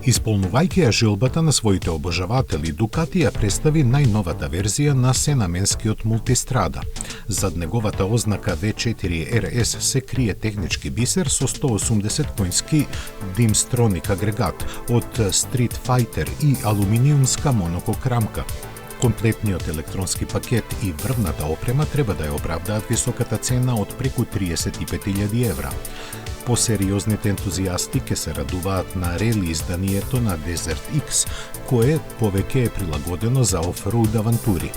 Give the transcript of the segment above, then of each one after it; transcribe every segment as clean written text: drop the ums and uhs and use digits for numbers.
Исполнувајќи ја желбата на своите обожаватели, Дукати ја представи најновата верзија на сенаменскиот мултистрада. Зад неговата ознака V4 RS се крие технички бисер со 180 конски Dimstronic агрегат од Street Fighter и алуминиумска монокок рамка. Комплетниот електронски пакет и врвната опрема треба да ја оправдаат високата цена од преку 35.000 евра. Посериозните ентузијасти ке се радуваат на рели изданието на Desert X, кое повеќе е прилагодено за офроуд авантури.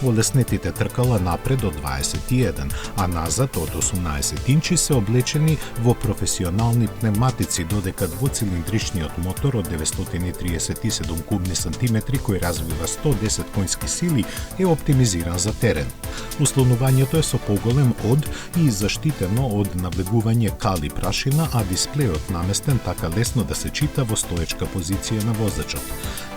Олеснетите тркала напред од 21, а назад од 18 инчи се облечени во професионални пневматици, додека двоцилиндричниот мотор од 937 кубни сантиметри кој развива 110 конски сили е оптимизиран за терен. Услонувањето е со поголем од и заштитено од навлегување кали прашина, а дисплејот наместен така лесно да се чита во стоечка позиција на возачот.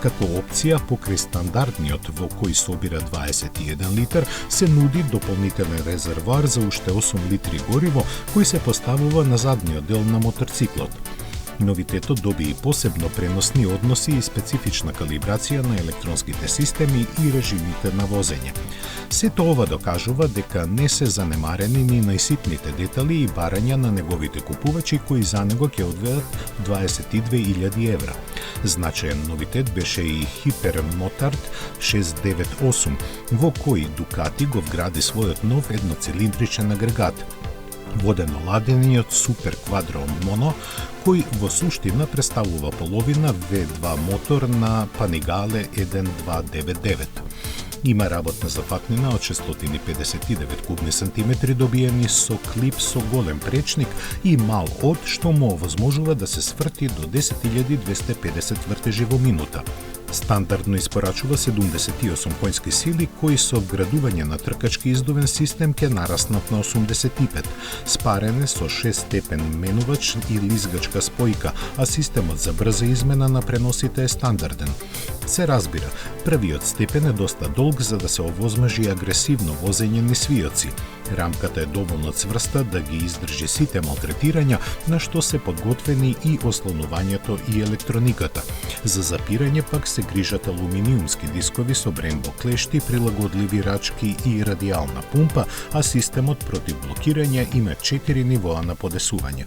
Како опција покрај стандардниот во кој собира 21 литар, се нуди дополнителен резервоар за уште 8 литри гориво, кој се поставува на задниот дел на моторциклот. Новитетот доби и посебно преносни односи и специфична калибрација на електронските системи и режимите на возење. Сето ова докажува дека не се занемарени ни најситните детали и барања на неговите купувачи кои за него ќе одвеат 22.000 евра. Значаен новитет беше и Hypermotard 698, во кој Дукати го вгради својот нов едноцилиндричен агрегат, водено-ладениот Super Quattro Mono, кој во суштина представува половина V2 мотор на Panigale 1299. Има работна зафатнина од 659 кубни сантиметри добиени со клип со голем пречник и мал од, што му овозможува да се сврти до 10.250 вртежи во минута. Стандардно испорачува 78 конски сили, кои со вградување на тркачки издувен систем ќе нараснат на 85, спарене со 6-степен менувач и лизгачка спојка, а системот за брза измена на преносите е стандарден. Се разбира, првиот степен е доста долг за да се овозможи агресивно возење низ свиоци. Рамката е доволно цврста да ги издржи сите малтретирања, на што се подготвени и ослонувањето и електрониката. За запирање пак се грижат алуминиумски дискови со Brembo клешти, прилагодливи рачки и радијална пумпа, а системот против блокирање има 4 нивоа на подесување.